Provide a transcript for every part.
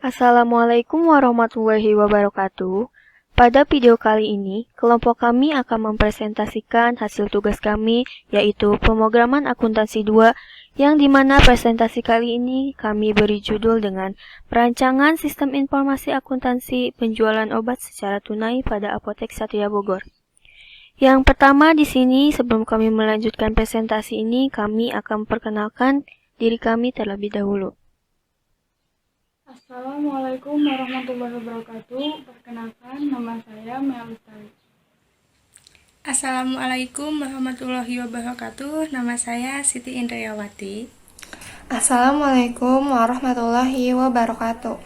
Assalamualaikum warahmatullahi wabarakatuh. Pada video kali ini, kelompok kami akan mempresentasikan hasil tugas kami, yaitu pemrograman akuntansi 2, yang dimana presentasi kali ini kami beri judul dengan Perancangan Sistem Informasi Akuntansi Penjualan Obat Secara Tunai pada Apotek Satria Bogor. Yang pertama di sini, sebelum kami melanjutkan presentasi ini, kami akan memperkenalkan diri kami terlebih dahulu. Assalamualaikum warahmatullahi wabarakatuh. Perkenalkan, nama saya Mea Lestari. Assalamualaikum warahmatullahi wabarakatuh. Nama saya Siti Indriawati. Assalamualaikum warahmatullahi wabarakatuh.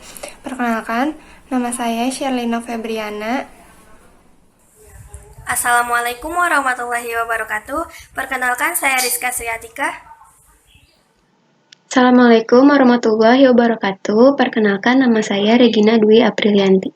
Perkenalkan, nama saya Sherlina Febriana. Assalamualaikum warahmatullahi wabarakatuh. Perkenalkan, saya Rizka Sriatika. Assalamualaikum warahmatullahi wabarakatuh. Perkenalkan, nama saya Regina Dwi Aprilianti.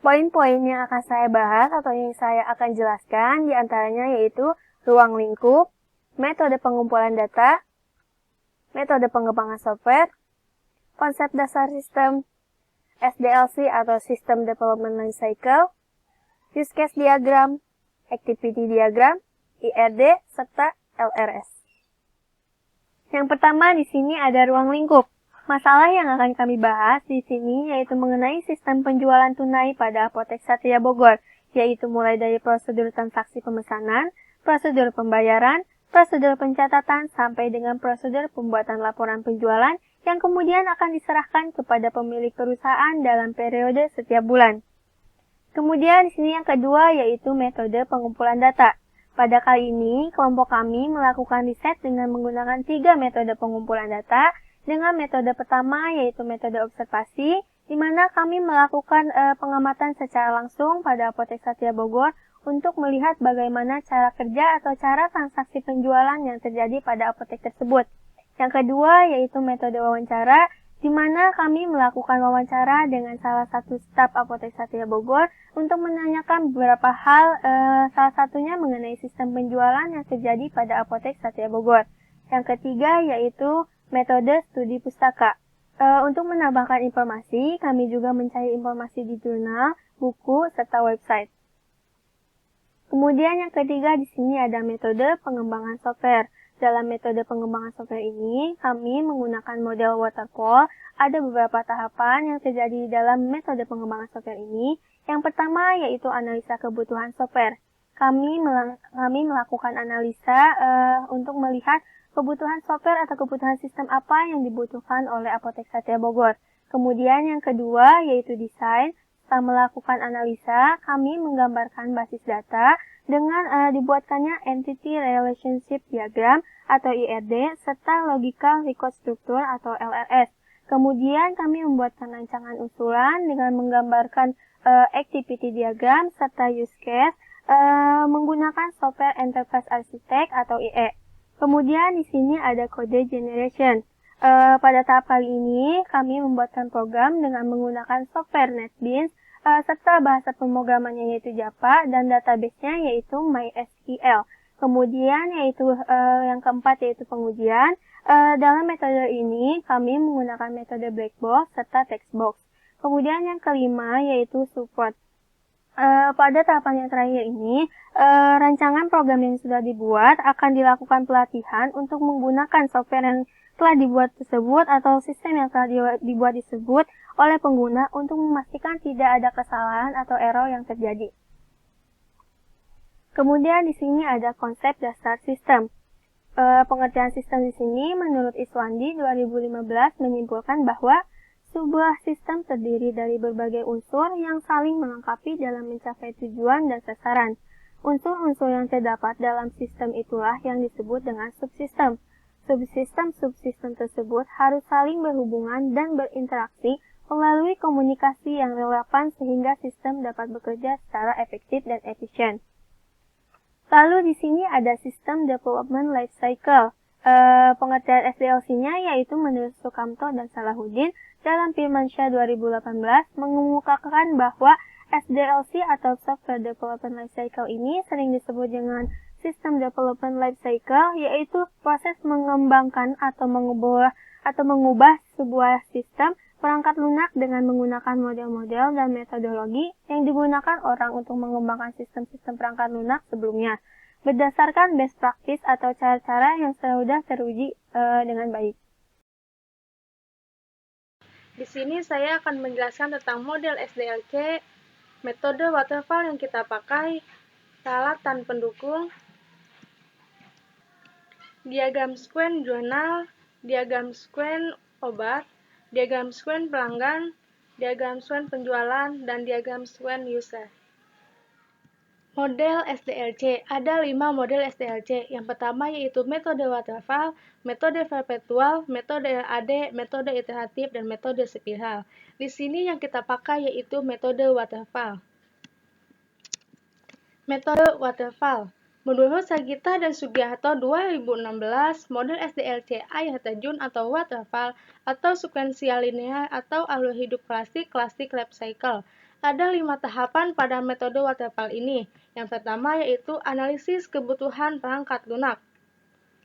Poin-poin yang akan saya bahas atau yang saya akan jelaskan diantaranya yaitu ruang lingkup, metode pengumpulan data, metode pengembangan software, konsep dasar sistem, SDLC atau System Development Life Cycle, use case diagram, activity diagram, IRD, serta LRS. Yang pertama di sini ada ruang lingkup. Masalah yang akan kami bahas di sini yaitu mengenai sistem penjualan tunai pada Apotek Satria Bogor, yaitu mulai dari prosedur transaksi pemesanan, prosedur pembayaran, prosedur pencatatan, sampai dengan prosedur pembuatan laporan penjualan yang kemudian akan diserahkan kepada pemilik perusahaan dalam periode setiap bulan. Kemudian di sini yang kedua yaitu metode pengumpulan data. Pada kali ini, kelompok kami melakukan riset dengan menggunakan 3 metode pengumpulan data. Dengan metode pertama yaitu metode observasi, di mana kami melakukan pengamatan secara langsung pada Apotek Satria Bogor untuk melihat bagaimana cara kerja atau cara transaksi penjualan yang terjadi pada apotek tersebut. Yang kedua yaitu metode wawancara, di mana kami melakukan wawancara dengan salah satu staf Apotek Satria Bogor untuk menanyakan beberapa hal, salah satunya mengenai sistem penjualan yang terjadi pada Apotek Satria Bogor. Yang ketiga yaitu metode studi pustaka. Untuk menambahkan informasi, kami juga mencari informasi di jurnal, buku, serta website. Kemudian yang ketiga di sini ada metode pengembangan software. Dalam metode pengembangan software ini, kami menggunakan model waterfall. Ada beberapa tahapan yang terjadi dalam metode pengembangan software ini. Yang pertama yaitu analisa kebutuhan software. Kami melakukan analisa untuk melihat kebutuhan software atau kebutuhan sistem apa yang dibutuhkan oleh Apotek Satria Bogor. Kemudian yang kedua yaitu desain. Setelah melakukan analisa, kami menggambarkan basis data dengan dibuatkannya Entity Relationship Diagram atau IRD serta Logical Record Structure atau LRS. Kemudian kami membuatkan rancangan usulan dengan menggambarkan Activity Diagram serta Use Case menggunakan Software Enterprise Architect atau IE. Kemudian di sini ada kode generation. Pada tahap kali ini kami membuatkan program dengan menggunakan software NetBeans serta bahasa pemrogramannya yaitu Java dan database-nya yaitu MySQL. Kemudian yaitu yang keempat yaitu pengujian. Dalam metode ini kami menggunakan metode black box serta text box. Kemudian yang kelima yaitu support. Pada tahapan yang terakhir ini, rancangan program yang sudah dibuat akan dilakukan pelatihan untuk menggunakan software yang telah dibuat tersebut atau sistem yang telah dibuat tersebut oleh pengguna untuk memastikan tidak ada kesalahan atau error yang terjadi. Kemudian di sini ada konsep dasar sistem. Pengertian sistem di sini menurut Iswandi 2015 menyimpulkan bahwa sebuah sistem terdiri dari berbagai unsur yang saling melengkapi dalam mencapai tujuan dan sasaran. Unsur-unsur yang terdapat dalam sistem itulah yang disebut dengan subsistem. Subsistem tersebut harus saling berhubungan dan berinteraksi melalui komunikasi yang relevan sehingga sistem dapat bekerja secara efektif dan efisien. Lalu di sini ada System Development Life Cycle. Pengertian SDLC-nya yaitu menurut Sukamto dan Salahuddin dalam Firmansyah 2018 mengemukakan bahwa SDLC atau Software Development Life Cycle ini sering disebut dengan System Development Life Cycle, yaitu proses mengembangkan atau mengubah sebuah sistem perangkat lunak dengan menggunakan model-model dan metodologi yang digunakan orang untuk mengembangkan sistem-sistem perangkat lunak sebelumnya, berdasarkan best practice atau cara-cara yang sudah teruji dengan baik. Di sini saya akan menjelaskan tentang model SDLC, metode waterfall yang kita pakai, peralatan pendukung, diagram sequence jurnal, diagram sequence obat, diagram sequence pelanggan, diagram sequence penjualan, dan diagram sequence user. Model SDLC, ada 5 model SDLC. Yang pertama yaitu metode waterfall, metode perpetual, metode LAD, metode iteratif, dan metode spiral. Di sini yang kita pakai yaitu metode waterfall. Metode waterfall. Menurut Sagita dan Sugiharto 2016, model SDLC ayah terjun atau waterfall atau sequential linear atau alur hidup klasik life cycle. Ada 5 tahapan pada metode waterfall ini. Yang pertama yaitu analisis kebutuhan perangkat lunak,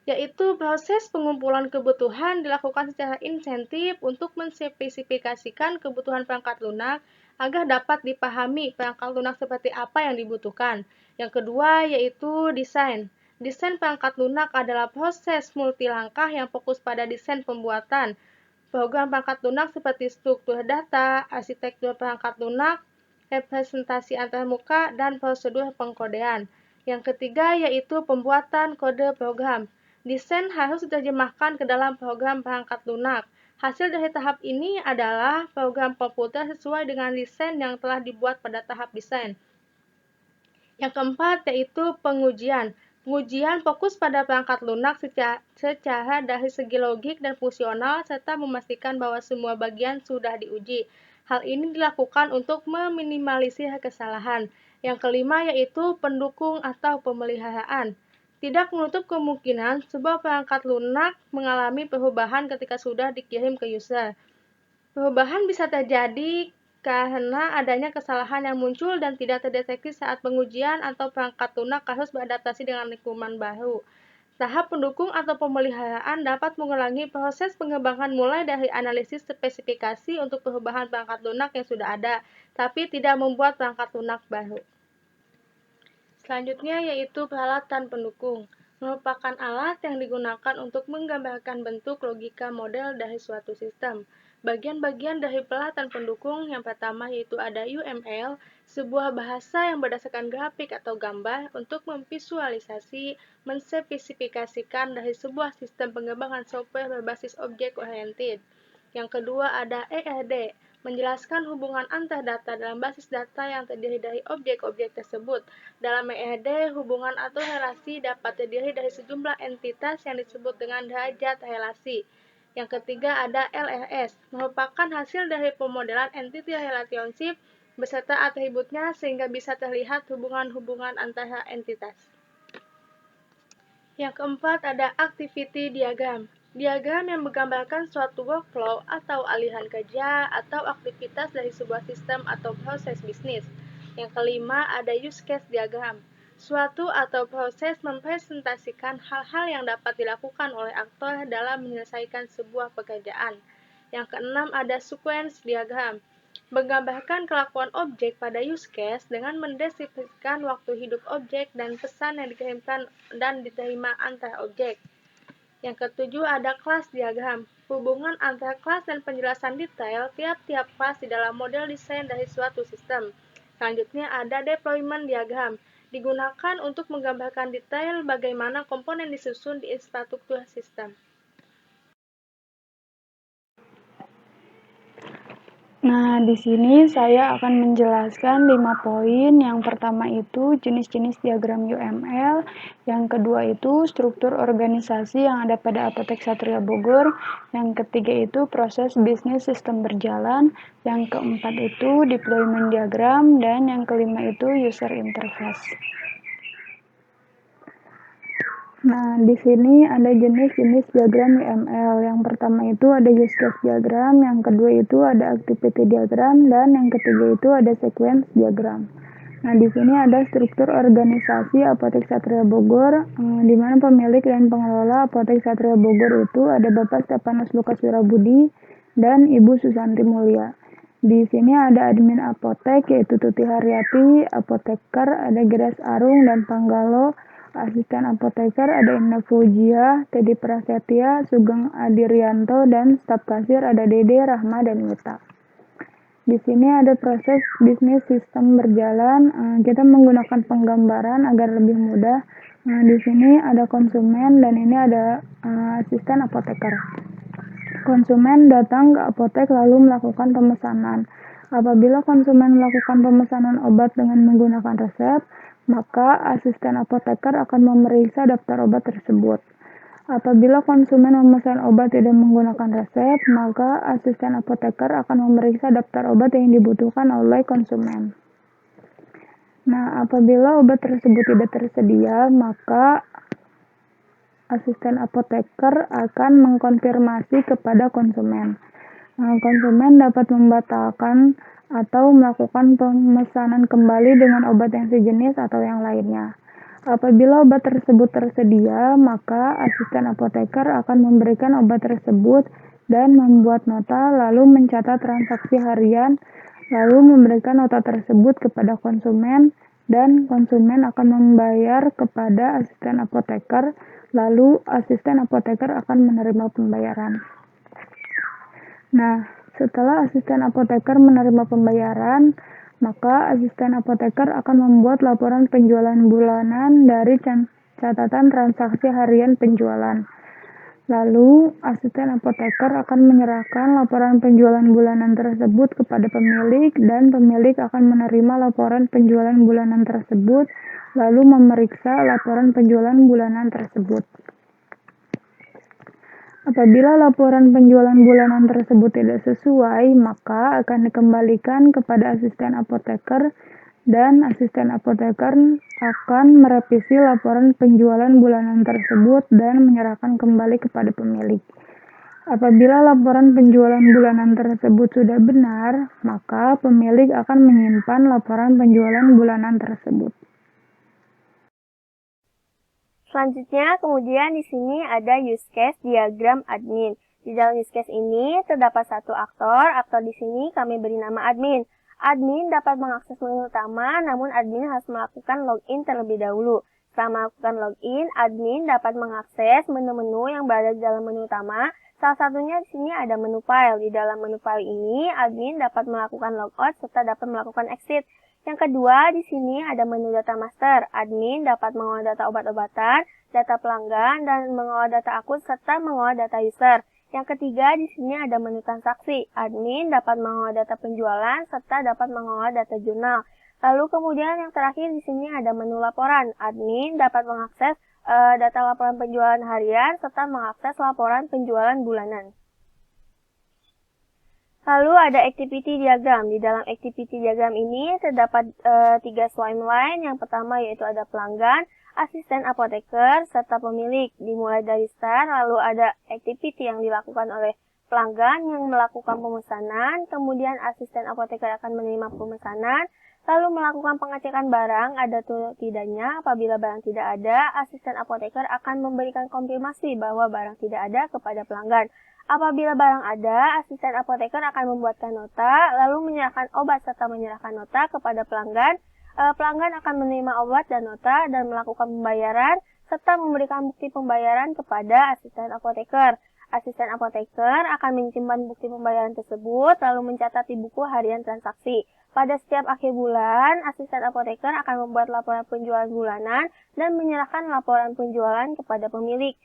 yaitu proses pengumpulan kebutuhan dilakukan secara insentif untuk menspesifikasikan kebutuhan perangkat lunak agar dapat dipahami perangkat lunak seperti apa yang dibutuhkan. Yang kedua yaitu desain. Desain perangkat lunak adalah proses multilangkah yang fokus pada desain pembuatan program perangkat lunak seperti struktur data, arsitektur perangkat lunak, representasi antarmuka, dan prosedur pengkodean. Yang ketiga yaitu pembuatan kode program. Desain harus diterjemahkan ke dalam program perangkat lunak. Hasil dari tahap ini adalah program komputer sesuai dengan desain yang telah dibuat pada tahap desain. Yang keempat yaitu pengujian. Pengujian fokus pada perangkat lunak secara dari segi logik dan fungsional serta memastikan bahwa semua bagian sudah diuji. Hal ini dilakukan untuk meminimalisir kesalahan. Yang kelima yaitu pendukung atau pemeliharaan. Tidak menutup kemungkinan sebuah perangkat lunak mengalami perubahan ketika sudah dikirim ke user. Perubahan bisa terjadi karena adanya kesalahan yang muncul dan tidak terdeteksi saat pengujian atau perangkat lunak harus beradaptasi dengan lingkungan baru. Tahap pendukung atau pemeliharaan dapat mengulangi proses pengembangan mulai dari analisis spesifikasi untuk perubahan perangkat lunak yang sudah ada, tapi tidak membuat perangkat lunak baru. Selanjutnya yaitu peralatan pendukung, merupakan alat yang digunakan untuk menggambarkan bentuk logika model dari suatu sistem. Bagian-bagian dari peralatan pendukung yang pertama yaitu ada UML, sebuah bahasa yang berdasarkan grafik atau gambar untuk memvisualisasi, menspesifikasikan dari sebuah sistem pengembangan software berbasis object-oriented. Yang kedua ada ERD, menjelaskan hubungan antar data dalam basis data yang terdiri dari objek-objek tersebut. Dalam ERD, hubungan atau relasi dapat terdiri dari sejumlah entitas yang disebut dengan derajat relasi. Yang ketiga ada LRS, merupakan hasil dari pemodelan entity relationship beserta atributnya sehingga bisa terlihat hubungan-hubungan antara entitas. Yang keempat ada activity diagram. Diagram yang menggambarkan suatu workflow atau aliran kerja atau aktivitas dari sebuah sistem atau proses bisnis. Yang kelima ada use case diagram. Suatu atau proses mempresentasikan hal-hal yang dapat dilakukan oleh aktor dalam menyelesaikan sebuah pekerjaan. Yang keenam ada sequence diagram, menggambarkan kelakuan objek pada use case dengan mendeskripsikan waktu hidup objek dan pesan yang dikirimkan dan diterima antar objek. Yang ketujuh ada kelas diagram, hubungan antara kelas dan penjelasan detail tiap-tiap kelas di dalam model desain dari suatu sistem. Selanjutnya ada deployment diagram, digunakan untuk menggambarkan detail bagaimana komponen disusun di infrastruktur sistem. Nah, di sini saya akan menjelaskan 5 poin. Yang pertama itu jenis-jenis diagram UML, yang kedua itu struktur organisasi yang ada pada Apotek Satria Bogor, yang ketiga itu proses bisnis sistem berjalan, yang keempat itu deployment diagram, dan yang kelima itu user interface. Nah, di sini ada jenis-jenis diagram UML. Yang pertama itu ada use case diagram, yang kedua itu ada activity diagram, dan yang ketiga itu ada sequence diagram. Nah, di sini ada struktur organisasi Apotek Satria Bogor, di mana pemilik dan pengelola Apotek Satria Bogor itu ada Bapak Stefanus Lukas Wirabudi dan Ibu Susanti Mulia. Di sini ada admin apotek yaitu Tuti Haryati, apoteker ada Geras Arung dan Panggalo, asisten apoteker ada Indah Fauzia, Teddy Prasetya, Sugeng Adirianto, dan staf kasir ada Dede, Rahma, dan Mita. Di sini ada proses bisnis sistem berjalan. Kita menggunakan penggambaran agar lebih mudah. Di sini ada konsumen dan ini ada asisten apoteker. Konsumen datang ke apotek lalu melakukan pemesanan. Apabila konsumen melakukan pemesanan obat dengan menggunakan resep, maka asisten apoteker akan memeriksa daftar obat tersebut. Apabila konsumen memesan obat tidak menggunakan resep, maka asisten apoteker akan memeriksa daftar obat yang dibutuhkan oleh konsumen. Nah, apabila obat tersebut tidak tersedia, maka asisten apoteker akan mengkonfirmasi kepada konsumen. Konsumen dapat membatalkan atau melakukan pemesanan kembali dengan obat yang sejenis atau yang lainnya. Apabila obat tersebut tersedia, maka asisten apoteker akan memberikan obat tersebut dan membuat nota, lalu mencatat transaksi harian, lalu memberikan nota tersebut kepada konsumen, dan konsumen akan membayar kepada asisten apoteker, lalu asisten apoteker akan menerima pembayaran. Nah, setelah asisten apoteker menerima pembayaran, maka asisten apoteker akan membuat laporan penjualan bulanan dari catatan transaksi harian penjualan. Lalu, asisten apoteker akan menyerahkan laporan penjualan bulanan tersebut kepada pemilik dan pemilik akan menerima laporan penjualan bulanan tersebut, lalu memeriksa laporan penjualan bulanan tersebut. Apabila laporan penjualan bulanan tersebut tidak sesuai, maka akan dikembalikan kepada asisten apoteker dan asisten apoteker akan merevisi laporan penjualan bulanan tersebut dan menyerahkan kembali kepada pemilik. Apabila laporan penjualan bulanan tersebut sudah benar, maka pemilik akan menyimpan laporan penjualan bulanan tersebut. Selanjutnya, kemudian di sini ada use case diagram admin. Di dalam use case ini terdapat satu aktor. Aktor di sini kami beri nama admin. Admin dapat mengakses menu utama, namun admin harus melakukan login terlebih dahulu. Setelah melakukan login, admin dapat mengakses menu-menu yang berada di dalam menu utama. Salah satunya di sini ada menu file. Di dalam menu file ini, admin dapat melakukan logout serta dapat melakukan exit. Yang kedua, di sini ada menu data master. Admin dapat mengolah data obat-obatan, data pelanggan, dan mengolah data akun serta mengolah data user. Yang ketiga, di sini ada menu transaksi. Admin dapat mengolah data penjualan serta dapat mengolah data jurnal. Lalu kemudian yang terakhir di sini ada menu laporan. Admin dapat mengakses data laporan penjualan harian serta mengakses laporan penjualan bulanan. Lalu ada activity diagram. Di dalam activity diagram ini terdapat 3 timeline. Yang pertama yaitu ada pelanggan, asisten apoteker, serta pemilik. Dimulai dari start, lalu ada activity yang dilakukan oleh pelanggan yang melakukan pemesanan, kemudian asisten apoteker akan menerima pemesanan, lalu melakukan pengecekan barang ada atau tidaknya. Apabila barang tidak ada, asisten apoteker akan memberikan konfirmasi bahwa barang tidak ada kepada pelanggan. Apabila barang ada, asisten apoteker akan membuatkan nota, lalu menyerahkan obat serta menyerahkan nota kepada pelanggan. Pelanggan akan menerima obat dan nota dan melakukan pembayaran, serta memberikan bukti pembayaran kepada asisten apoteker. Asisten apoteker akan menyimpan bukti pembayaran tersebut, lalu mencatat di buku harian transaksi. Pada setiap akhir bulan, asisten apoteker akan membuat laporan penjualan bulanan dan menyerahkan laporan penjualan kepada pemilik.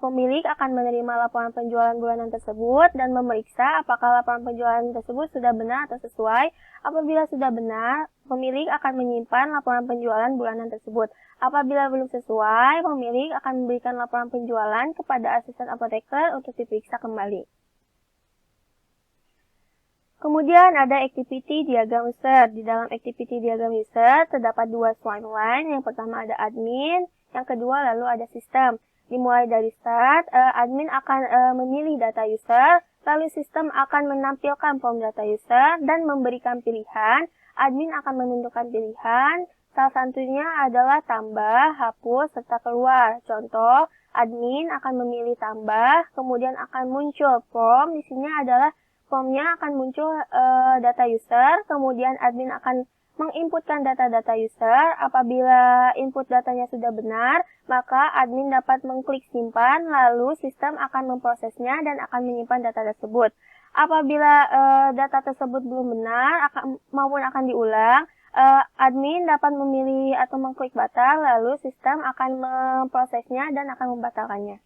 Pemilik akan menerima laporan penjualan bulanan tersebut dan memeriksa apakah laporan penjualan tersebut sudah benar atau sesuai. Apabila sudah benar, pemilik akan menyimpan laporan penjualan bulanan tersebut. Apabila belum sesuai, pemilik akan memberikan laporan penjualan kepada asisten apoteker untuk diperiksa kembali. Kemudian ada activity diagram user. Di dalam activity diagram user terdapat 2 timeline. Yang pertama ada admin, yang kedua lalu ada sistem. Dimulai dari start, admin akan memilih data user, lalu sistem akan menampilkan form data user dan memberikan pilihan admin akan menentukan pilihan. Salah satunya adalah tambah, hapus, serta keluar. Contoh, admin akan memilih tambah, kemudian akan muncul form. Di sini adalah formnya akan muncul data user, kemudian admin akan menginputkan data-data user. Apabila input datanya sudah benar, maka admin dapat mengklik simpan, lalu sistem akan memprosesnya dan akan menyimpan data tersebut. Apabila data tersebut belum benar maupun akan diulang, admin dapat memilih atau mengklik batal, lalu sistem akan memprosesnya dan akan membatalkannya.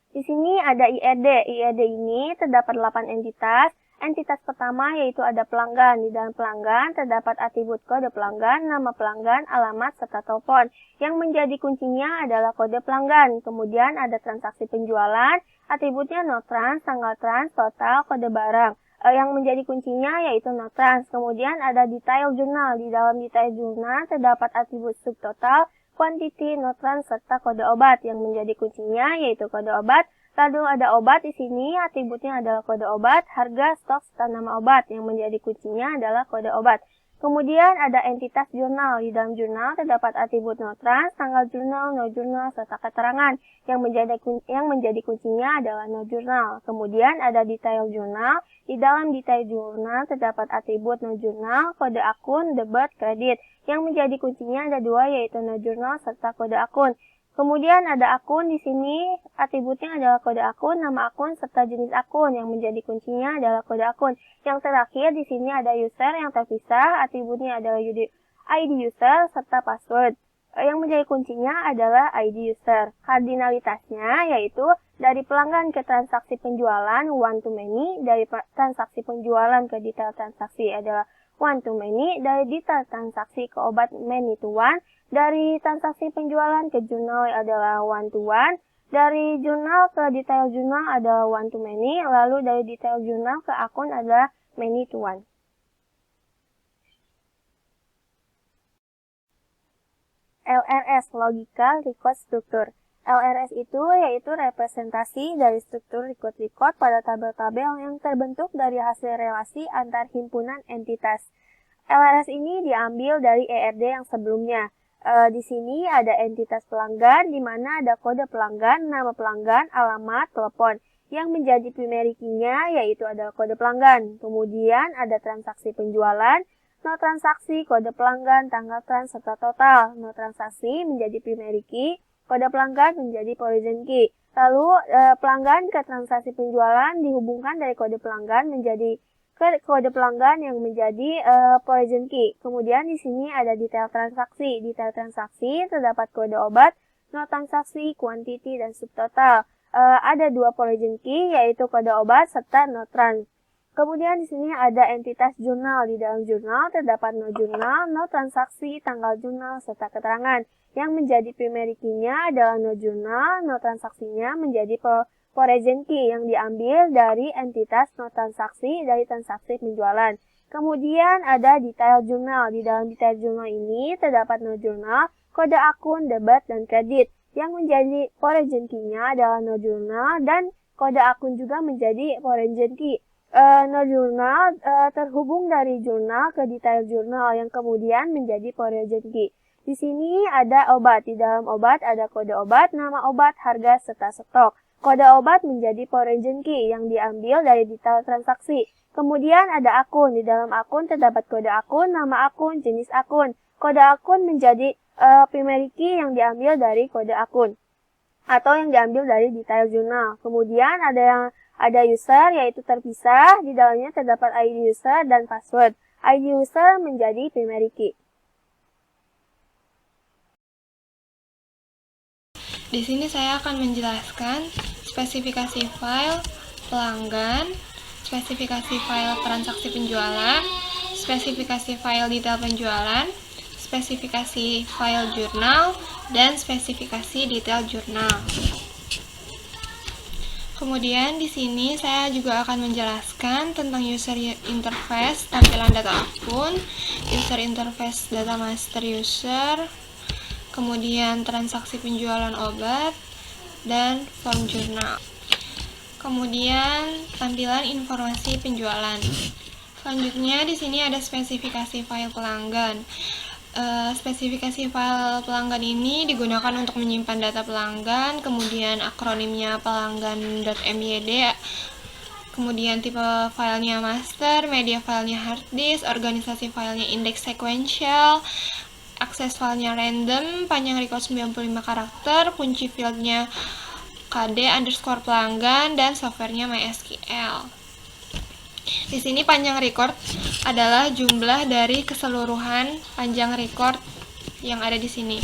Di sini ada IED. IED ini terdapat 8 entitas. Entitas pertama yaitu ada pelanggan. Di dalam pelanggan terdapat atribut kode pelanggan, nama pelanggan, alamat, serta telepon. Yang menjadi kuncinya adalah kode pelanggan. Kemudian ada transaksi penjualan, atributnya no trans, tanggal trans, total, kode barang. Yang menjadi kuncinya yaitu no trans. Kemudian ada detail jurnal. Di dalam detail jurnal terdapat atribut subtotal, quantity, no trans, serta kode obat. Yang menjadi kuncinya yaitu kode obat. Lalu ada obat di sini, atributnya adalah kode obat, harga, stok, serta nama obat. Yang menjadi kuncinya adalah kode obat. Kemudian ada entitas jurnal. Di dalam jurnal terdapat atribut no trans, tanggal jurnal, no jurnal, serta keterangan. Yang menjadi kuncinya adalah no jurnal. Kemudian ada detail jurnal. Di dalam detail jurnal terdapat atribut no jurnal, kode akun, debit, kredit. Yang menjadi kuncinya ada dua, yaitu no jurnal serta kode akun. Kemudian ada akun di sini, atributnya adalah kode akun, nama akun, serta jenis akun. Yang menjadi kuncinya adalah kode akun. Yang terakhir di sini ada user yang terpisah, atributnya adalah ID user serta password. Yang menjadi kuncinya adalah ID user. Kardinalitasnya yaitu dari pelanggan ke transaksi penjualan one to many, dari transaksi penjualan ke detail transaksi adalah one to many, dari detail transaksi ke obat many to one, dari transaksi penjualan ke jurnal adalah one to one, dari jurnal ke detail jurnal adalah one to many, lalu dari detail jurnal ke akun adalah many to one. LRS, Logical Record Structure. LRS itu yaitu representasi dari struktur record pada tabel-tabel yang terbentuk dari hasil relasi antar himpunan entitas. LRS ini diambil dari ERD yang sebelumnya. Di sini ada entitas pelanggan, di mana ada kode pelanggan, nama pelanggan, alamat, telepon. Yang menjadi primary key-nya yaitu ada kode pelanggan. Kemudian ada transaksi penjualan, no transaksi, kode pelanggan, tanggal trans, serta total. No transaksi menjadi primary key, kode pelanggan menjadi origin key. Lalu pelanggan ke transaksi penjualan dihubungkan dari kode pelanggan menjadi ke kode pelanggan yang menjadi origin key. Kemudian di sini ada detail transaksi. Detail transaksi terdapat kode obat, no transaksi, quantity, dan subtotal. Ada dua origin key yaitu kode obat serta no trans. Kemudian di sini ada entitas jurnal. Di dalam jurnal terdapat no jurnal, no transaksi, tanggal jurnal, serta keterangan. Yang menjadi primary key-nya adalah no jurnal, no transaksinya menjadi origin key yang diambil dari entitas no transaksi dari transaksi penjualan. Kemudian ada detail jurnal. Di dalam detail jurnal ini terdapat no jurnal, kode akun, debit, dan kredit. Yang menjadi origin key-nya adalah no jurnal dan kode akun juga menjadi origin key. No jurnal terhubung dari jurnal ke detail jurnal yang kemudian menjadi origin key. Di sini ada obat. Di dalam obat ada kode obat, nama obat, harga, serta stok. Kode obat menjadi origin key yang diambil dari detail transaksi. Kemudian ada akun. Di dalam akun terdapat kode akun, nama akun, jenis akun. Kode akun menjadi primary key yang diambil dari kode akun atau yang diambil dari detail jurnal. Kemudian ada user yaitu terpisah. Di dalamnya terdapat ID user dan password. ID user menjadi primary key. Di sini saya akan menjelaskan spesifikasi file pelanggan, spesifikasi file transaksi penjualan, spesifikasi file detail penjualan, spesifikasi file jurnal, dan spesifikasi detail jurnal. Kemudian di sini saya juga akan menjelaskan tentang user interface, tampilan data akun, user interface data master user, kemudian transaksi penjualan obat, dan form jurnal. Kemudian tampilan informasi penjualan. Selanjutnya di sini ada spesifikasi file pelanggan. Spesifikasi file pelanggan ini digunakan untuk menyimpan data pelanggan, kemudian akronimnya pelanggan.myd, kemudian tipe filenya master, media filenya hard disk, organisasi filenya index sequential, akses filenya random, panjang record 95 karakter, kunci fieldnya kd_pelanggan, dan softwarenya MySQL. Di sini panjang record adalah jumlah dari keseluruhan panjang record yang ada di sini.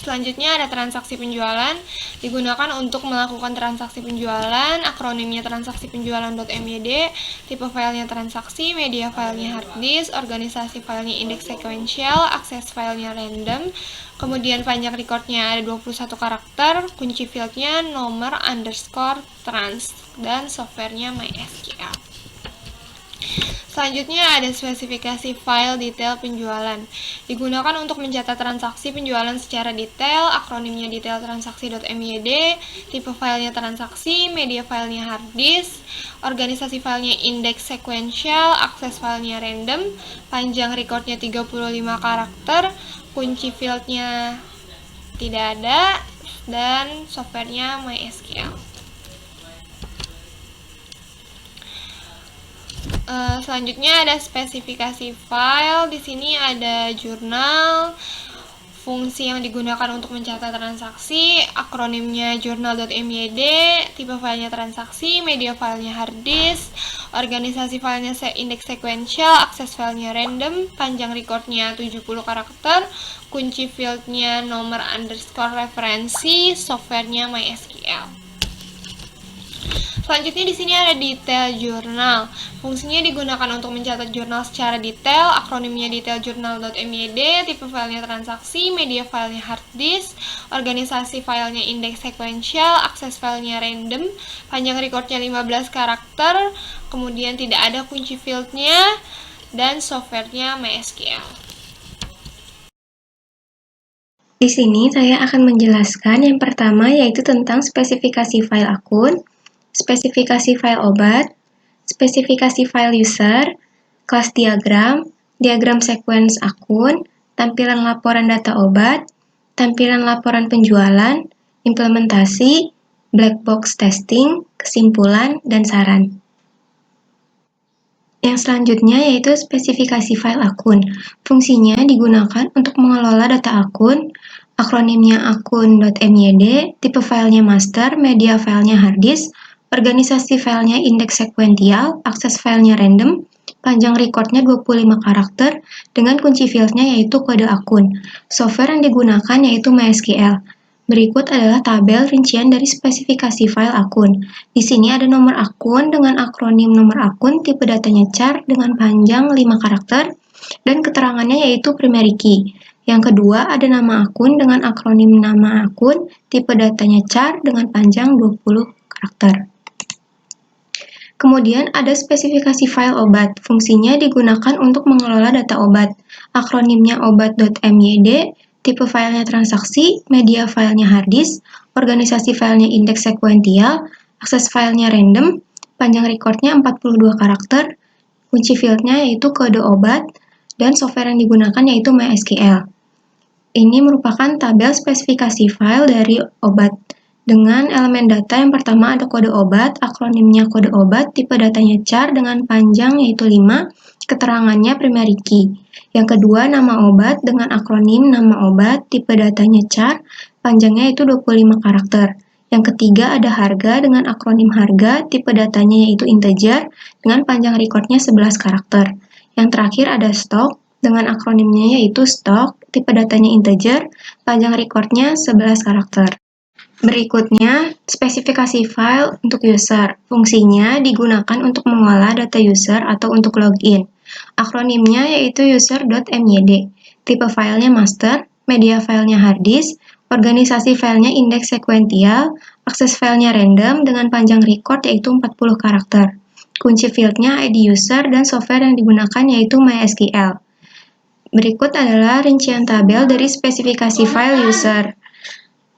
Selanjutnya ada transaksi penjualan, digunakan untuk melakukan transaksi penjualan, akronimnya transaksi penjualan.myd, tipe filenya transaksi, media filenya hard disk, organisasi filenya index sequential, akses filenya random, kemudian panjang recordnya ada 21 karakter, kunci fieldnya nomor_trans, dan softwarenya MySQL. Selanjutnya ada spesifikasi file detail penjualan. Digunakan untuk mencatat transaksi penjualan secara detail, akronimnya detail transaksi.myd, tipe filenya transaksi, media filenya hard disk, organisasi filenya index sequential, akses filenya random, panjang recordnya 35 karakter, kunci fieldnya tidak ada, dan softwarenya MySQL. Selanjutnya ada spesifikasi file. Di sini ada jurnal, fungsi yang digunakan untuk mencatat transaksi, akronimnya journal.myd, tipe filenya transaksi, media filenya hard disk, organisasi filenya index sequential, akses filenya random, panjang recordnya 70 karakter, kunci fieldnya nomor_referensi, softwarenya MySQL. Selanjutnya di sini ada detail jurnal. Fungsinya digunakan untuk mencatat jurnal secara detail, akronimnya detail journal.myd, tipe filenya transaksi, media filenya hard disk, organisasi filenya index sequential, akses filenya random, panjang recordnya 15 karakter, kemudian tidak ada kunci fieldnya, dan softwarenya MySQL. Di sini saya akan menjelaskan yang pertama yaitu tentang spesifikasi file akun, spesifikasi file obat, spesifikasi file user, kelas diagram, diagram sequence akun, tampilan laporan data obat, tampilan laporan penjualan, implementasi, black box testing, kesimpulan, dan saran. Yang selanjutnya yaitu spesifikasi file akun. Fungsinya digunakan untuk mengelola data akun, akronimnya akun.myd, tipe filenya master, media filenya hard disk, organisasi filenya index sequential, akses filenya random, panjang recordnya 25 karakter, dengan kunci fieldnya yaitu kode akun. Software yang digunakan yaitu MySQL. Berikut adalah tabel rincian dari spesifikasi file akun. Di sini ada nomor akun dengan akronim nomor akun, tipe datanya char dengan panjang 5 karakter, dan keterangannya yaitu primary key. Yang kedua ada nama akun dengan akronim nama akun, tipe datanya char dengan panjang 20 karakter. Kemudian ada spesifikasi file obat. Fungsinya digunakan untuk mengelola data obat. Akronimnya obat.myd, tipe filenya transaksi, media filenya hard disk, organisasi filenya index sequential, akses filenya random, panjang recordnya 42 karakter, kunci fieldnya yaitu kode obat, dan software yang digunakan yaitu MySQL. Ini merupakan tabel spesifikasi file dari obat. Dengan elemen data yang pertama ada kode obat, akronimnya kode obat, tipe datanya char dengan panjang yaitu 5, keterangannya primary key. Yang kedua nama obat dengan akronim nama obat, tipe datanya char, panjangnya itu 25 karakter. Yang ketiga ada harga dengan akronim harga, tipe datanya yaitu integer, dengan panjang recordnya 11 karakter. Yang terakhir ada stok, dengan akronimnya yaitu stok, tipe datanya integer, panjang recordnya 11 karakter. Berikutnya, spesifikasi file untuk user. Fungsinya digunakan untuk mengolah data user atau untuk login. Akronimnya yaitu user.myd. Tipe filenya master, media filenya hard disk, organisasi filenya index sequential, akses filenya random dengan panjang record yaitu 40 karakter. Kunci fieldnya ID user dan software yang digunakan yaitu MySQL. Berikut adalah rincian tabel dari spesifikasi file user.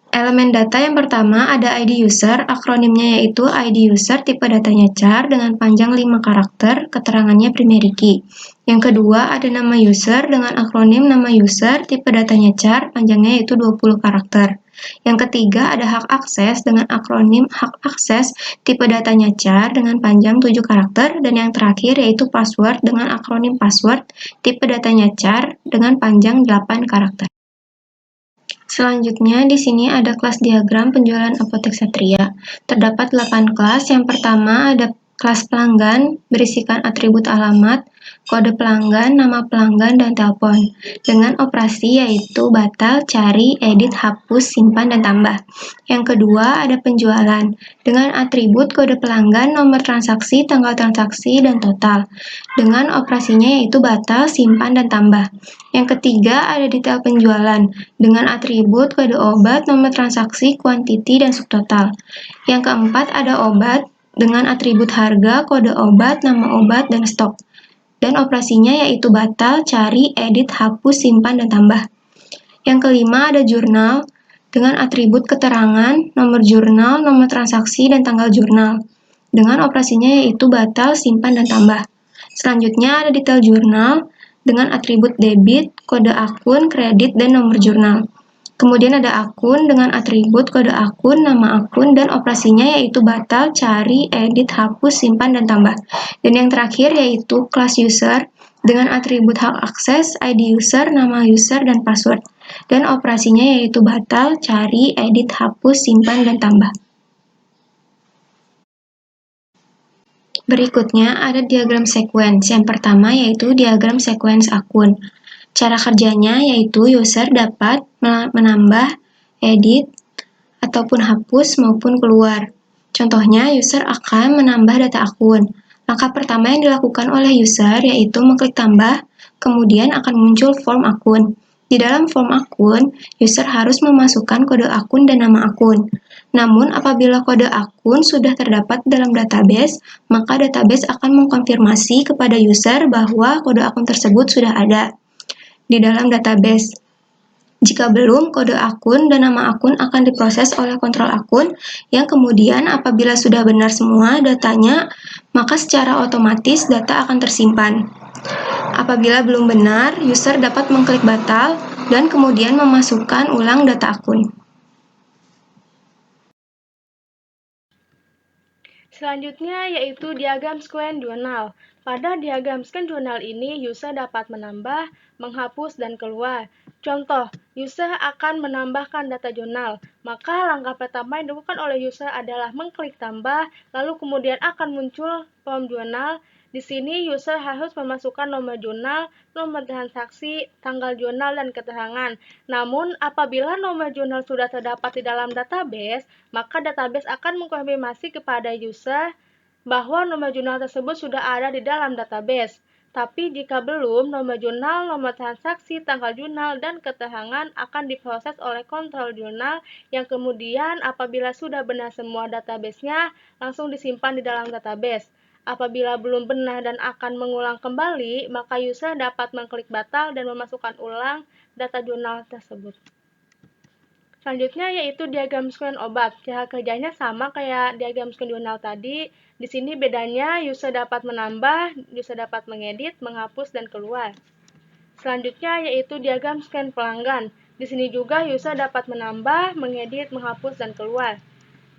Elemen data yang pertama ada ID user, akronimnya yaitu ID user tipe datanya char dengan panjang 5 karakter, keterangannya primary key. Yang kedua ada nama user dengan akronim nama user tipe datanya char, panjangnya yaitu 20 karakter. Yang ketiga ada hak akses dengan akronim hak akses tipe datanya char dengan panjang 7 karakter. Dan yang terakhir yaitu password dengan akronim password tipe datanya char dengan panjang 8 karakter. Selanjutnya, di sini ada kelas diagram penjualan Apotek Satria. Terdapat 8 kelas. Yang pertama ada kelas pelanggan, berisikan atribut alamat, kode pelanggan, nama pelanggan, dan telepon. Dengan operasi yaitu batal, cari, edit, hapus, simpan, dan tambah. Yang kedua ada penjualan, dengan atribut kode pelanggan, nomor transaksi, tanggal transaksi, dan total. Dengan operasinya yaitu batal, simpan, dan tambah. Yang ketiga ada detail penjualan, dengan atribut kode obat, nomor transaksi, kuantiti, dan subtotal. Yang keempat ada obat, dengan atribut harga, kode obat, nama obat, dan stok. Dan operasinya yaitu batal, cari, edit, hapus, simpan, dan tambah. Yang kelima ada jurnal, dengan atribut keterangan, nomor jurnal, nomor transaksi, dan tanggal jurnal. Dengan operasinya yaitu batal, simpan, dan tambah. Selanjutnya ada detail jurnal, dengan atribut debit, kode akun, kredit, dan nomor jurnal. Kemudian ada akun dengan atribut kode akun, nama akun, dan operasinya yaitu batal, cari, edit, hapus, simpan, dan tambah. Dan yang terakhir yaitu kelas user dengan atribut hak akses, ID user, nama user, dan password. Dan operasinya yaitu batal, cari, edit, hapus, simpan, dan tambah. Berikutnya ada diagram sequence. Yang pertama yaitu diagram sequence akun. Cara kerjanya yaitu user dapat menambah, edit, ataupun hapus maupun keluar. Contohnya, user akan menambah data akun. Langkah pertama yang dilakukan oleh user yaitu mengklik tambah, kemudian akan muncul form akun. Di dalam form akun, user harus memasukkan kode akun dan nama akun. Namun, apabila kode akun sudah terdapat dalam database, maka database akan mengkonfirmasi kepada user bahwa kode akun tersebut sudah ada di dalam database. Jika belum, kode akun dan nama akun akan diproses oleh kontrol akun, yang kemudian apabila sudah benar semua datanya, maka secara otomatis data akan tersimpan. Apabila belum benar, user dapat mengklik batal dan kemudian memasukkan ulang data akun. Selanjutnya yaitu diagram sequence jurnal. Pada diagram sequence jurnal ini, user dapat menambah, menghapus, dan keluar. Contoh, user akan menambahkan data jurnal. Maka langkah pertama yang dilakukan oleh user adalah mengklik tambah, lalu kemudian akan muncul form jurnal. Di sini user harus memasukkan nomor jurnal, nomor transaksi, tanggal jurnal, dan keterangan. Namun, apabila nomor jurnal sudah terdapat di dalam database, maka database akan mengkonfirmasi kepada user bahwa nomor jurnal tersebut sudah ada di dalam database. Tapi jika belum, nomor jurnal, nomor transaksi, tanggal jurnal, dan keterangan akan diproses oleh kontrol jurnal yang kemudian apabila sudah benar semua database-nya, langsung disimpan di dalam database. Apabila belum benar dan akan mengulang kembali, maka user dapat mengklik batal dan memasukkan ulang data jurnal tersebut. Selanjutnya yaitu diagram sequence obat. Cara kerjanya sama kayak diagram sequence jurnal tadi. Di sini bedanya user dapat menambah, user dapat mengedit, menghapus, dan keluar. Selanjutnya yaitu diagram sequence pelanggan. Di sini juga user dapat menambah, mengedit, menghapus, dan keluar.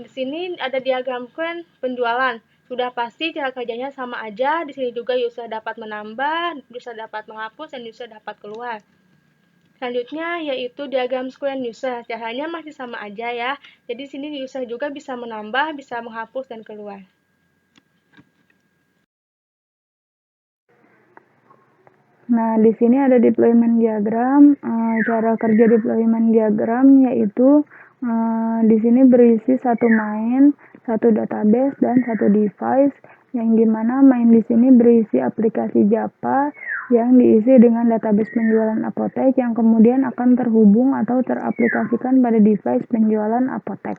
Di sini ada diagram sequence penjualan. Sudah pasti cara kerjanya sama aja. Di sini juga user dapat menambah, user dapat menghapus, dan user dapat keluar. Selanjutnya yaitu diagram sequence user. Caranya masih sama aja ya. Jadi di sini user juga bisa menambah, bisa menghapus, dan keluar. Nah, di sini ada deployment diagram. Cara kerja deployment diagram yaitu di sini berisi satu main, satu database, dan satu device, yang dimana main di sini berisi aplikasi Java yang diisi dengan database penjualan apotek yang kemudian akan terhubung atau teraplikasikan pada device penjualan apotek.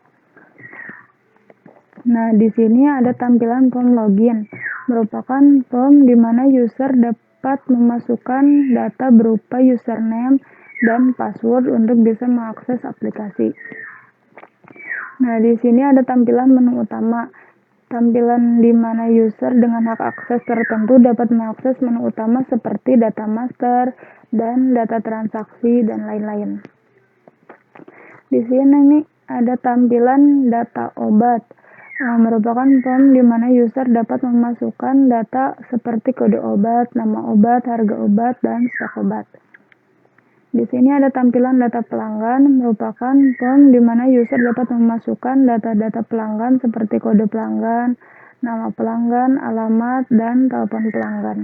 Nah, di sini ada tampilan form login, merupakan form di mana user dapat memasukkan data berupa username dan password untuk bisa mengakses aplikasi. Nah, di sini ada tampilan menu utama. Tampilan di mana user dengan hak akses tertentu dapat mengakses menu utama seperti data master dan data transaksi dan lain-lain. Di sini nih ada tampilan data obat, merupakan form di mana user dapat memasukkan data seperti kode obat, nama obat, harga obat, dan stok obat. Di sini ada tampilan data pelanggan, merupakan form di mana user dapat memasukkan data-data pelanggan seperti kode pelanggan, nama pelanggan, alamat, dan telepon pelanggan.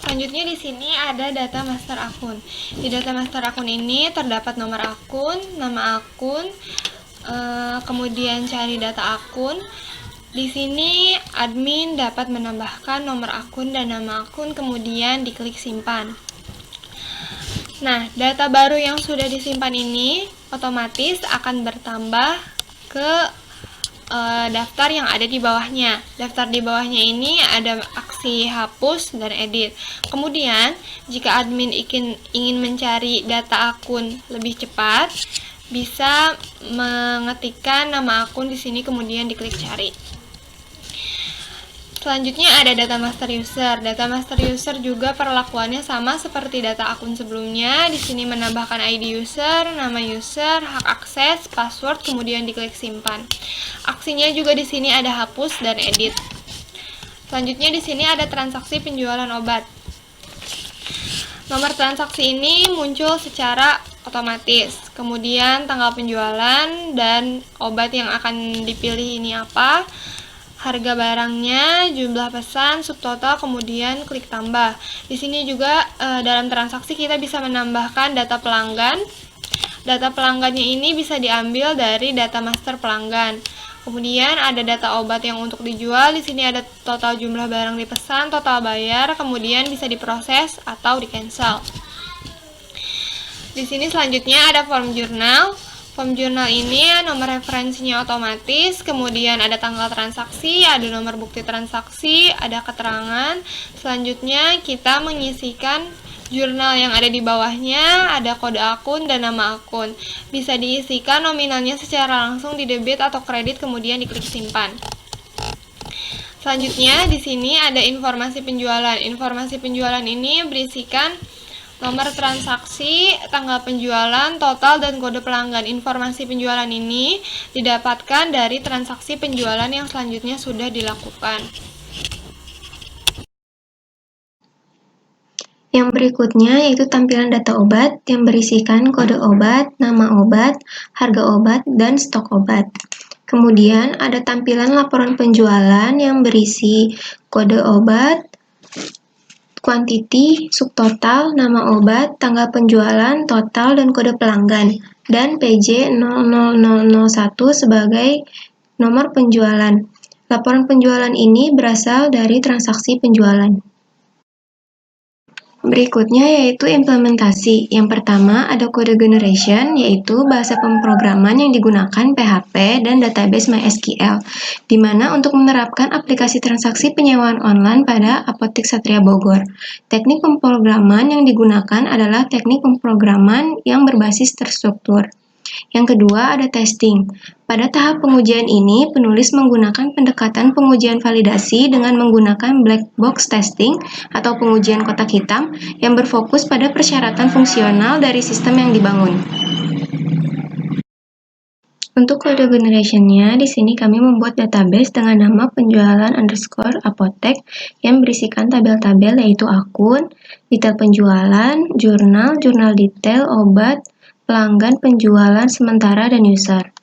Selanjutnya di sini ada data master akun. Di data master akun ini terdapat nomor akun, nama akun, kemudian cari data akun. Di sini admin dapat menambahkan nomor akun dan nama akun, kemudian diklik simpan. Nah, data baru yang sudah disimpan ini otomatis akan bertambah ke daftar yang ada di bawahnya. Daftar di bawahnya ini ada aksi hapus dan edit. Kemudian, jika admin ingin mencari data akun lebih cepat, bisa mengetikkan nama akun di sini kemudian diklik cari. Selanjutnya ada data master user. Data master user juga perlakuannya sama seperti data akun sebelumnya. Di sini menambahkan ID user, nama user, hak akses, password, kemudian diklik simpan. Aksinya juga di sini ada hapus dan edit. Selanjutnya di sini ada transaksi penjualan obat. Nomor transaksi ini muncul secara otomatis. Kemudian tanggal penjualan dan obat yang akan dipilih ini apa, harga barangnya, jumlah pesan, subtotal, kemudian klik tambah. Di sini juga dalam transaksi kita bisa menambahkan data pelanggan. Data pelanggannya ini bisa diambil dari data master pelanggan. Kemudian ada data obat yang untuk dijual. Di sini ada total jumlah barang dipesan, total bayar, kemudian bisa diproses atau di-cancel. Di sini selanjutnya ada form jurnal. Form jurnal ini nomor referensinya otomatis, kemudian ada tanggal transaksi, ada nomor bukti transaksi, ada keterangan. Selanjutnya kita mengisikan jurnal yang ada di bawahnya, ada kode akun dan nama akun. Bisa diisikan nominalnya secara langsung di debit atau kredit, kemudian diklik simpan. Selanjutnya di sini ada informasi penjualan. Informasi penjualan ini berisikan nomor transaksi, tanggal penjualan, total, dan kode pelanggan. Informasi penjualan ini didapatkan dari transaksi penjualan yang selanjutnya sudah dilakukan. Yang berikutnya yaitu tampilan data obat yang berisikan kode obat, nama obat, harga obat, dan stok obat. Kemudian ada tampilan laporan penjualan yang berisi kode obat, kuantiti, subtotal, nama obat, tanggal penjualan, total, dan kode pelanggan, dan PJ 00001 sebagai nomor penjualan. Laporan penjualan ini berasal dari transaksi penjualan. Berikutnya yaitu implementasi. Yang pertama ada code generation, yaitu bahasa pemrograman yang digunakan PHP dan database MySQL, di mana untuk menerapkan aplikasi transaksi penyewaan online pada Apotik Satria Bogor. Teknik pemrograman yang digunakan adalah teknik pemrograman yang berbasis terstruktur. Yang kedua ada testing. Pada tahap pengujian ini, penulis menggunakan pendekatan pengujian validasi dengan menggunakan black box testing atau pengujian kotak hitam yang berfokus pada persyaratan fungsional dari sistem yang dibangun. Untuk kode generation-nya, di sini kami membuat database dengan nama penjualan_apotek yang berisikan tabel-tabel yaitu akun, detail penjualan, jurnal, jurnal detail, obat, pelanggan, penjualan sementara, dan user.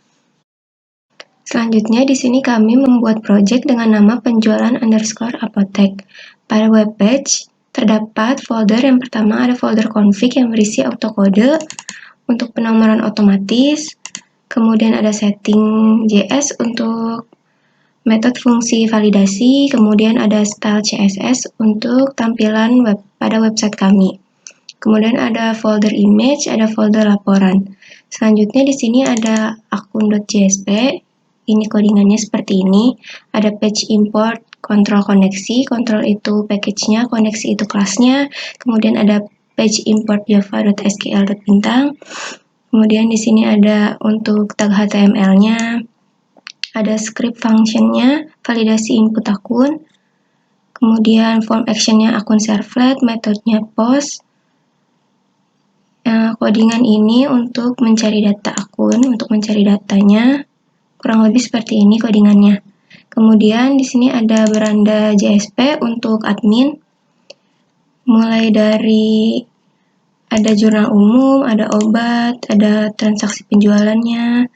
Selanjutnya di sini kami membuat project dengan nama penjualan_apotek. Pada webpage terdapat folder. Yang pertama ada folder config yang berisi autocode untuk penomoran otomatis. Kemudian ada setting JS untuk metode fungsi validasi. Kemudian ada style CSS untuk tampilan pada website kami. Kemudian ada folder image, ada folder laporan. Selanjutnya di sini ada akun.jsp. Ini codingannya seperti ini. Ada page import, kontrol koneksi. Kontrol itu package-nya, koneksi itu kelasnya. Kemudian ada page import java.sql.bintang. Kemudian di sini ada untuk tag HTML-nya, ada script function-nya, validasi input akun, kemudian form action-nya akun servlet, metodenya post. Codingan ini untuk mencari data akun, untuk mencari datanya, kurang lebih seperti ini codingannya. Kemudian di sini ada beranda JSP untuk admin, mulai dari ada jurnal umum, ada obat, ada transaksi penjualannya,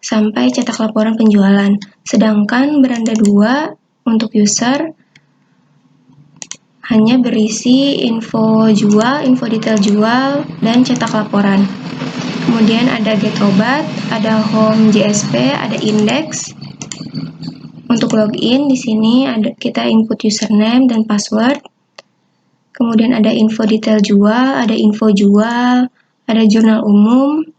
sampai cetak laporan penjualan. Sedangkan beranda 2 untuk user hanya berisi info jual, info detail jual, dan cetak laporan. Kemudian ada get obat, ada home JSP, ada index. Untuk login di sini kita input username dan password. Kemudian ada info detail jual, ada info jual, ada jurnal umum,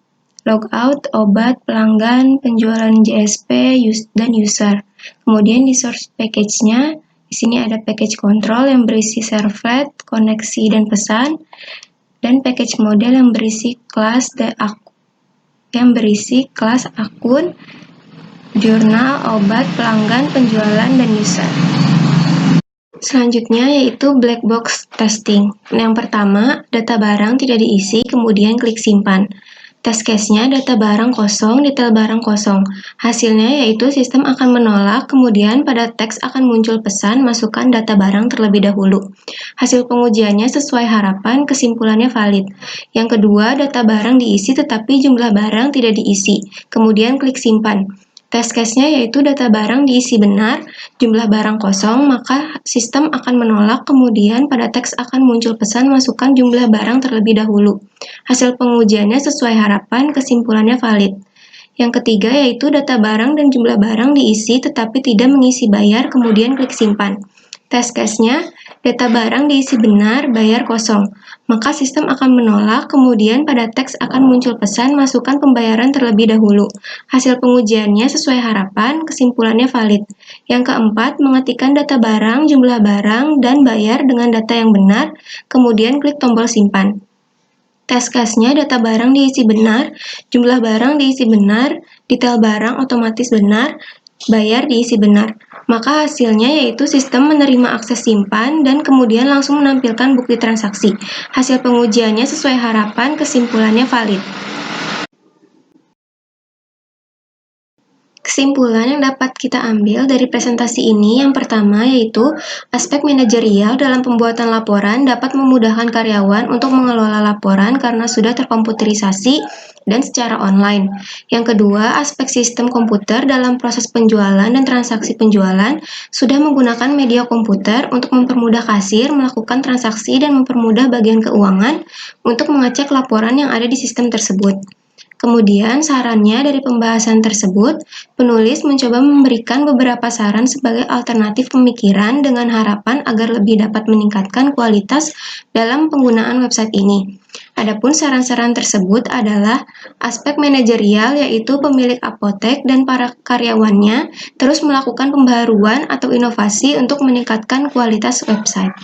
logout, obat, pelanggan, penjualan JSP, dan user. Kemudian di source package-nya, di sini ada package control yang berisi servlet, koneksi, dan pesan, dan package model yang berisi kelas akun, jurnal, obat, pelanggan, penjualan, dan user. Selanjutnya yaitu black box testing. Yang pertama, data barang tidak diisi, kemudian klik simpan. Test case-nya data barang kosong, detail barang kosong. Hasilnya yaitu sistem akan menolak, kemudian pada teks akan muncul pesan masukkan data barang terlebih dahulu. Hasil pengujiannya sesuai harapan, kesimpulannya valid. Yang kedua, data barang diisi tetapi jumlah barang tidak diisi. Kemudian klik simpan. Test case-nya yaitu data barang diisi benar, jumlah barang kosong, maka sistem akan menolak, kemudian pada teks akan muncul pesan masukkan jumlah barang terlebih dahulu. Hasil pengujiannya sesuai harapan, kesimpulannya valid. Yang ketiga yaitu data barang dan jumlah barang diisi tetapi tidak mengisi bayar, kemudian klik simpan. Test case-nya, data barang diisi benar, bayar kosong. Maka sistem akan menolak, kemudian pada teks akan muncul pesan masukkan pembayaran terlebih dahulu. Hasil pengujiannya sesuai harapan, kesimpulannya valid. Yang keempat, mengetikkan data barang, jumlah barang, dan bayar dengan data yang benar, kemudian klik tombol simpan. Test case-nya data barang diisi benar, jumlah barang diisi benar, detail barang otomatis benar, bayar diisi benar. Maka hasilnya yaitu sistem menerima akses simpan dan kemudian langsung menampilkan bukti transaksi. Hasil pengujiannya sesuai harapan, kesimpulannya valid. Kesimpulan yang dapat kita ambil dari presentasi ini yang pertama yaitu aspek manajerial dalam pembuatan laporan dapat memudahkan karyawan untuk mengelola laporan karena sudah terkomputerisasi dan secara online. Yang kedua, aspek sistem komputer dalam proses penjualan dan transaksi penjualan sudah menggunakan media komputer untuk mempermudah kasir melakukan transaksi dan mempermudah bagian keuangan untuk mengecek laporan yang ada di sistem tersebut. Kemudian, sarannya dari pembahasan tersebut, penulis mencoba memberikan beberapa saran sebagai alternatif pemikiran dengan harapan agar lebih dapat meningkatkan kualitas dalam penggunaan website ini. Adapun saran-saran tersebut adalah aspek manajerial yaitu pemilik apotek dan para karyawannya terus melakukan pembaharuan atau inovasi untuk meningkatkan kualitas website.